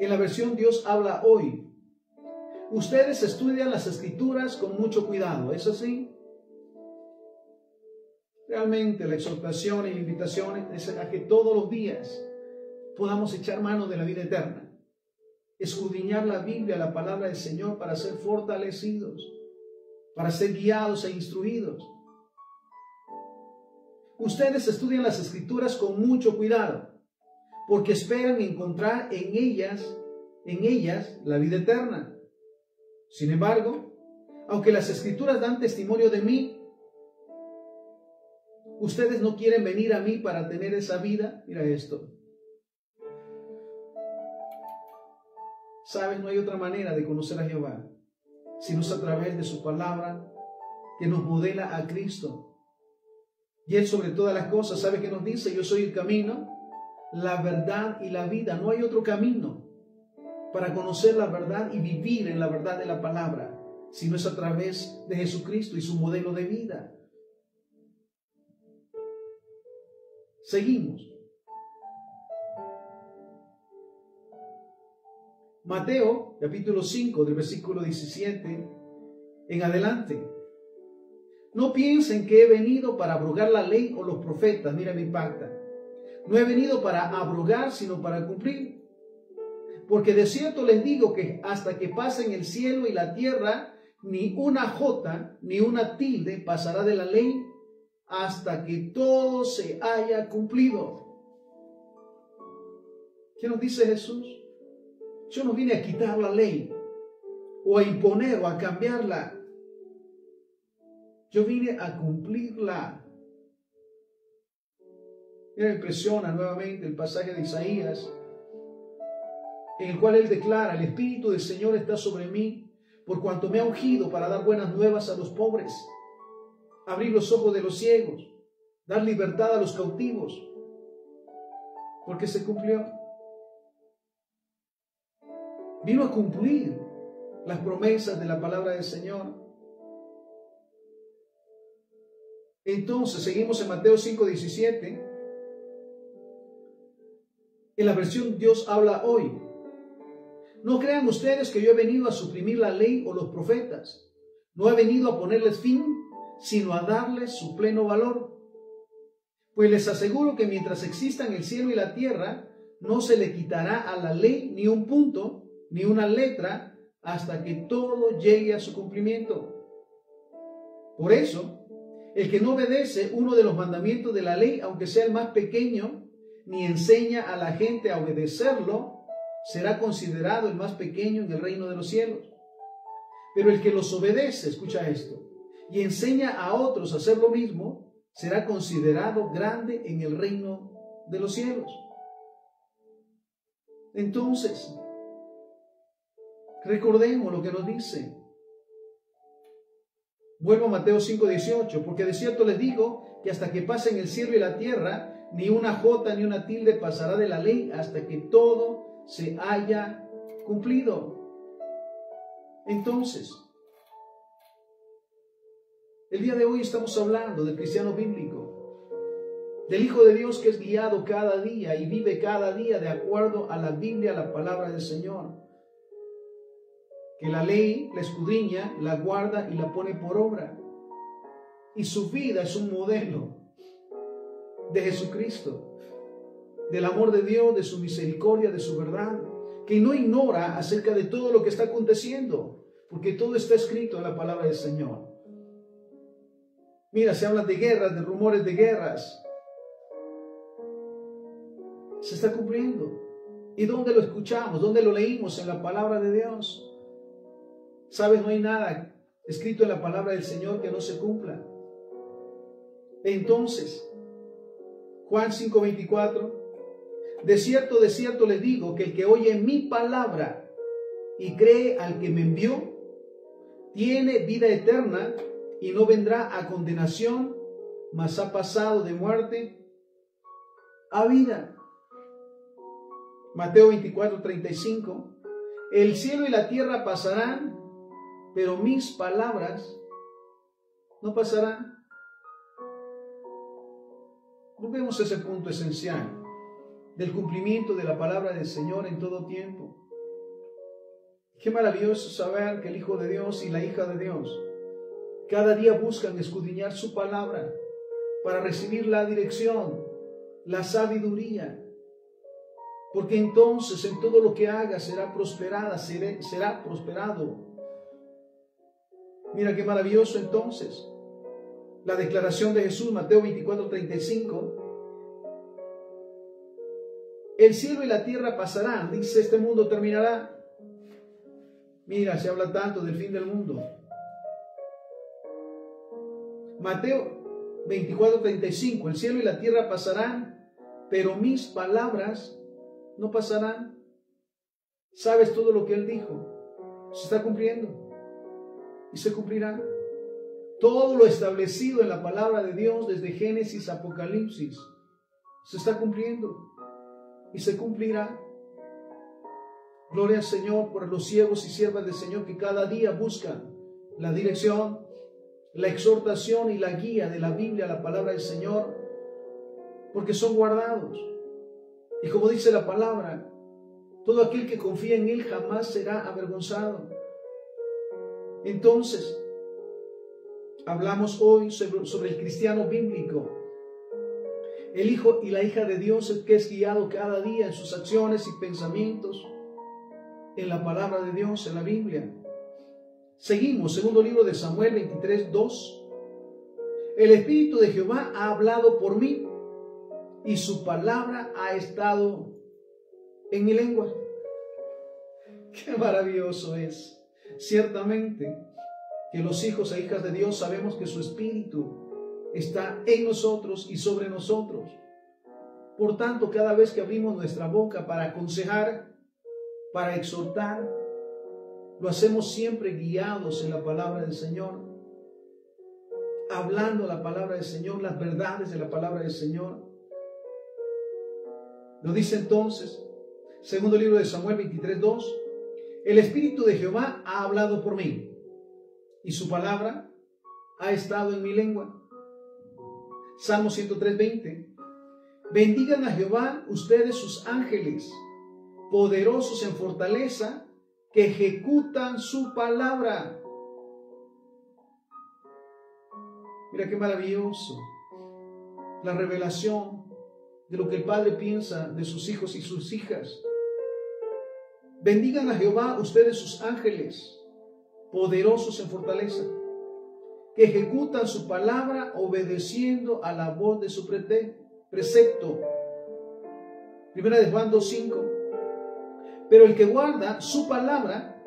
en la versión Dios habla hoy. Ustedes estudian las Escrituras con mucho cuidado, ¿es así? Realmente la exhortación y la invitación es a que todos los días podamos echar mano de la vida eterna, escudriñar la Biblia, la palabra del Señor, para ser fortalecidos, para ser guiados e instruidos. Ustedes estudian las Escrituras con mucho cuidado, porque esperan encontrar en ellas la vida eterna. Sin embargo, aunque las Escrituras dan testimonio de mí, ¿Ustedes no quieren venir a mí para tener esa vida? Mira esto. ¿Sabes? No hay otra manera de conocer a Jehová, sino es a través de su palabra que nos modela a Cristo. Y Él sobre todas las cosas, ¿sabe qué nos dice? Yo soy el camino, la verdad y la vida. No hay otro camino para conocer la verdad y vivir en la verdad de la palabra, sino es a través de Jesucristo y su modelo de vida. Seguimos. Mateo, capítulo 5, del versículo 17 en adelante. No piensen que he venido para abrogar la ley o los profetas. Mira, me impacta. No he venido para abrogar, sino para cumplir. Porque de cierto les digo que hasta que pasen el cielo y la tierra, ni una jota ni una tilde pasará de la ley hasta que todo se haya cumplido. ¿Qué nos dice Jesús? Yo no vine a quitar la ley, o a imponer, o a cambiarla. Yo vine a cumplirla. Me impresiona nuevamente el pasaje de Isaías, en el cual él declara: el Espíritu del Señor está sobre mí, por cuanto me ha ungido para dar buenas nuevas a los pobres, abrir los ojos de los ciegos, dar libertad a los cautivos, porque se cumplió. Vino a cumplir las promesas de la palabra del Señor. Entonces, seguimos en Mateo 5:17. En la versión Dios habla hoy. No crean ustedes que yo he venido a suprimir la ley o los profetas. No he venido a ponerles fin, sino a darles su pleno valor. Pues les aseguro que mientras existan el cielo y la tierra, no se le quitará a la ley ni un punto, ni una letra, hasta que todo llegue a su cumplimiento. Por eso, el que no obedece uno de los mandamientos de la ley, aunque sea el más pequeño, ni enseña a la gente a obedecerlo, será considerado el más pequeño en el reino de los cielos. Pero el que los obedece, escucha esto, y enseña a otros a hacer lo mismo, será considerado grande en el reino de los cielos. Entonces, recordemos lo que nos dice. Vuelvo a Mateo 5:18, porque de cierto les digo que hasta que pasen el cielo y la tierra, ni una jota ni una tilde pasará de la ley hasta que todo se haya cumplido. Entonces, el día de hoy estamos hablando del cristiano bíblico, del Hijo de Dios que es guiado cada día y vive cada día de acuerdo a la Biblia, a la palabra del Señor, que la ley la escudriña, la guarda y la pone por obra. Y su vida es un modelo de Jesucristo, del amor de Dios, de su misericordia, de su verdad, que no ignora acerca de todo lo que está aconteciendo, porque todo está escrito en la palabra del Señor. Mira, se habla de guerras, de rumores de guerras. Se está cumpliendo. ¿Y dónde lo escuchamos? ¿Dónde lo leímos? En la palabra de Dios. ¿Sabes? No hay nada escrito en la palabra del Señor que no se cumpla. Entonces, Juan 5:24, de cierto les digo que el que oye mi palabra y cree al que me envió, tiene vida eterna y no vendrá a condenación, mas ha pasado de muerte a vida. Mateo 24:35, el cielo y la tierra pasarán, pero mis palabras no pasarán. Vemos ese punto esencial del cumplimiento de la palabra del Señor en todo tiempo. Qué maravilloso saber que el Hijo de Dios y la hija de Dios cada día buscan escudriñar su palabra para recibir la dirección, la sabiduría, porque entonces en todo lo que haga será prosperado. Mira qué maravilloso entonces la declaración de Jesús, Mateo 24:35. El cielo y la tierra pasarán, dice, este mundo terminará. Mira, se habla tanto del fin del mundo. Mateo 24:35, el cielo y la tierra pasarán, pero mis palabras no pasarán. ¿Sabes todo lo que Él dijo? Se está cumpliendo y se cumplirá. Todo lo establecido en la palabra de Dios desde Génesis a Apocalipsis se está cumpliendo y se cumplirá. Gloria al Señor por los siervos y siervas del Señor que cada día buscan la dirección, la exhortación y la guía de la Biblia, la palabra del Señor, porque son guardados. Y como dice la palabra, todo aquel que confía en Él jamás será avergonzado. Entonces, hablamos hoy sobre el cristiano bíblico, el hijo y la hija de Dios que es guiado cada día en sus acciones y pensamientos en la palabra de Dios, en la Biblia. Seguimos, segundo libro de Samuel 23:2. El Espíritu de Jehová ha hablado por mí y su palabra ha estado en mi lengua. Qué maravilloso es. Ciertamente que los hijos e hijas de Dios sabemos que su Espíritu está en nosotros y sobre nosotros. Por tanto, cada vez que abrimos nuestra boca para aconsejar, para exhortar, lo hacemos siempre guiados en la palabra del Señor, hablando la palabra del Señor, las verdades de la palabra del Señor. Lo dice entonces, segundo libro de Samuel 23:2, el Espíritu de Jehová ha hablado por mí y su palabra ha estado en mi lengua. Salmo 103:20, bendigan a Jehová ustedes sus ángeles, poderosos en fortaleza, que ejecutan su palabra. Mira qué maravilloso la revelación de lo que el Padre piensa de sus hijos y sus hijas. Bendigan a Jehová ustedes sus ángeles, poderosos en fortaleza, que ejecutan su palabra obedeciendo a la voz de su precepto. Primera de Juan 2:5. Pero el que guarda su palabra,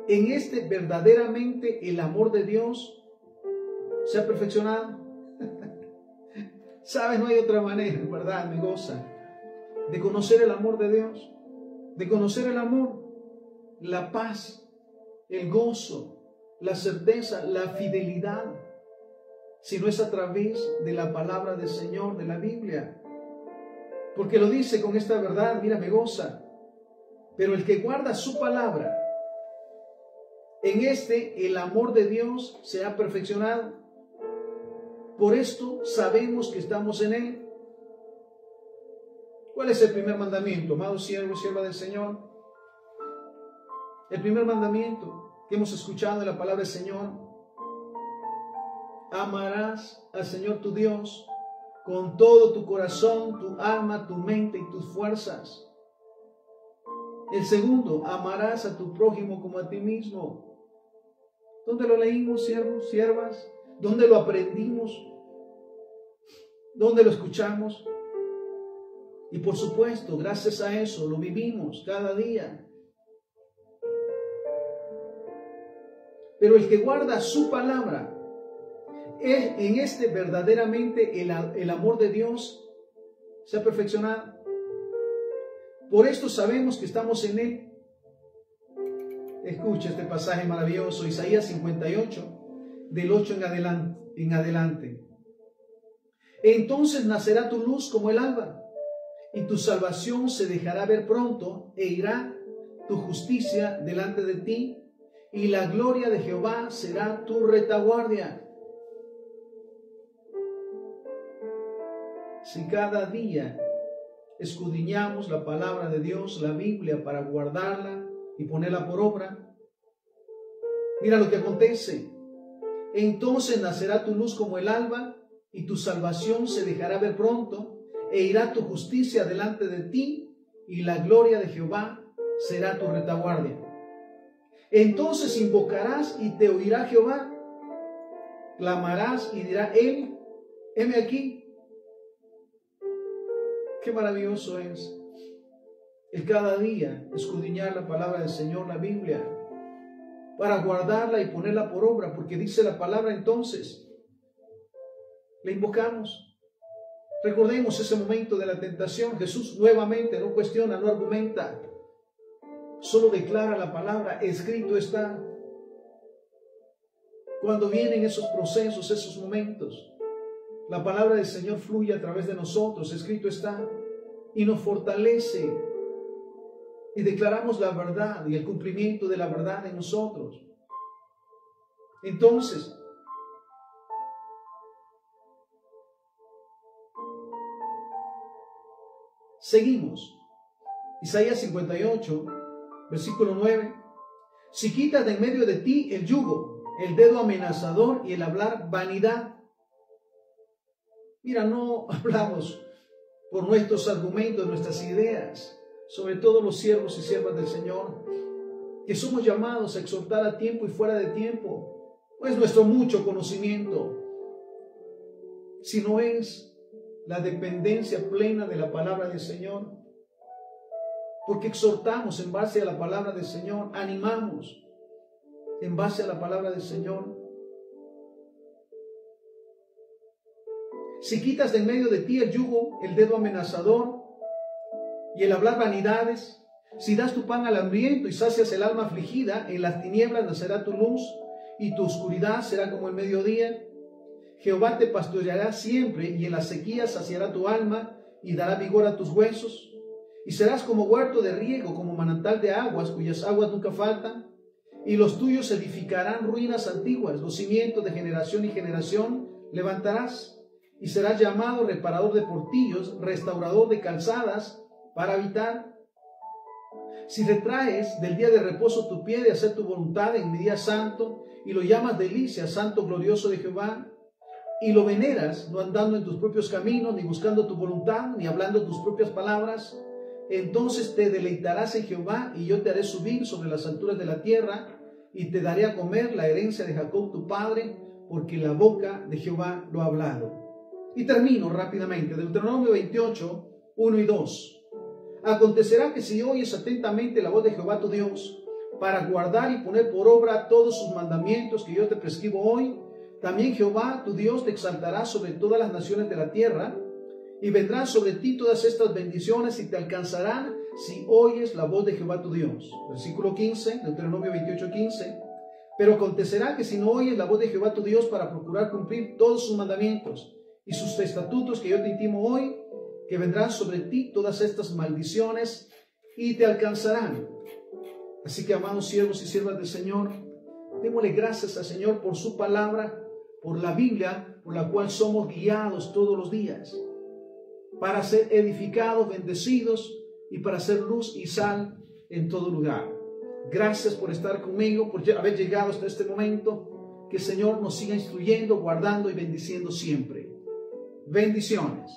en este verdaderamente el amor de Dios se ha perfeccionado. Sabes, no hay otra manera, ¿verdad? Me goza de conocer el amor de Dios, de conocer el amor, la paz, el gozo, la certeza, la fidelidad, si no es a través de la palabra del Señor, de la Biblia. Porque lo dice con esta verdad, mira, me goza. Pero el que guarda su palabra, en este el amor de Dios se ha perfeccionado. Por esto sabemos que estamos en Él. ¿Cuál es el primer mandamiento, amado siervo y sierva del Señor? El primer mandamiento que hemos escuchado en la palabra del Señor: amarás al Señor tu Dios con todo tu corazón, tu alma, tu mente y tus fuerzas. El segundo, amarás a tu prójimo como a ti mismo. ¿Dónde lo leímos, siervos, siervas? ¿Dónde lo aprendimos? ¿Dónde lo escuchamos? Y por supuesto, gracias a eso, lo vivimos cada día. Pero el que guarda su palabra, en este verdaderamente el amor de Dios se ha perfeccionado. Por esto sabemos que estamos en Él. Escucha este pasaje maravilloso, Isaías 58, del 8 en adelante. Entonces nacerá tu luz como el alba, y tu salvación se dejará ver pronto, e irá tu justicia delante de ti, y la gloria de Jehová será tu retaguardia. Si cada día escudriñamos la palabra de Dios, la Biblia, para guardarla y ponerla por obra, mira lo que acontece. Entonces nacerá tu luz como el alba, y tu salvación se dejará ver pronto, e irá tu justicia delante de ti, y la gloria de Jehová será tu retaguardia. Entonces invocarás y te oirá Jehová, clamarás y dirá Él, heme aquí. Qué maravilloso es el cada día escudriñar la palabra del Señor, la Biblia, para guardarla y ponerla por obra, porque dice la palabra entonces: Le invocamos. Recordemos ese momento de la tentación. Jesús nuevamente no cuestiona, no argumenta. Solo declara la palabra, escrito está. Cuando vienen esos procesos, esos momentos, la palabra del Señor fluye a través de nosotros, escrito está, y nos fortalece. Y declaramos la verdad y el cumplimiento de la verdad en nosotros. Entonces, seguimos. Isaías 58, versículo 9. Si quitas de en medio de ti el yugo, el dedo amenazador y el hablar vanidad. Mira, no hablamos por nuestros argumentos, nuestras ideas, sobre todo los siervos y siervas del Señor, que somos llamados a exhortar a tiempo y fuera de tiempo. No es nuestro mucho conocimiento, sino es la dependencia plena de la palabra del Señor. Porque exhortamos en base a la palabra del Señor, animamos en base a la palabra del Señor. Si quitas de en medio de ti el yugo, el dedo amenazador y el hablar vanidades, si das tu pan al hambriento y sacias el alma afligida, en las tinieblas nacerá tu luz y tu oscuridad será como el mediodía. Jehová te pastoreará siempre y en la sequía saciará tu alma y dará vigor a tus huesos. Y serás como huerto de riego, como manantial de aguas, cuyas aguas nunca faltan. Y los tuyos edificarán ruinas antiguas, los cimientos de generación y generación levantarás. Y serás llamado reparador de portillos, restaurador de calzadas para habitar. Si retraes del día de reposo tu pie de hacer tu voluntad en mi día santo, y lo llamas delicia, santo glorioso de Jehová, y lo veneras, no andando en tus propios caminos, ni buscando tu voluntad, ni hablando tus propias palabras, entonces te deleitarás en Jehová, y yo te haré subir sobre las alturas de la tierra, y te daré a comer la herencia de Jacob tu padre, porque la boca de Jehová lo ha hablado. Y termino rápidamente, Deuteronomio 28, 1 y 2. Acontecerá que si oyes atentamente la voz de Jehová tu Dios, para guardar y poner por obra todos sus mandamientos que yo te prescribo hoy, también Jehová tu Dios te exaltará sobre todas las naciones de la tierra, y vendrán sobre ti todas estas bendiciones y te alcanzarán si oyes la voz de Jehová tu Dios. Versículo 15, Deuteronomio 28, 15. Pero acontecerá que si no oyes la voz de Jehová tu Dios para procurar cumplir todos sus mandamientos y sus estatutos que yo te intimo hoy, que vendrán sobre ti todas estas maldiciones y te alcanzarán. Así que, amados siervos y siervas del Señor, démosle gracias al Señor por su palabra, por la Biblia, por la cual somos guiados todos los días, para ser edificados, bendecidos y para ser luz y sal en todo lugar. Gracias por estar conmigo, por haber llegado hasta este momento. Que el Señor nos siga instruyendo, guardando y bendiciendo siempre. Bendiciones.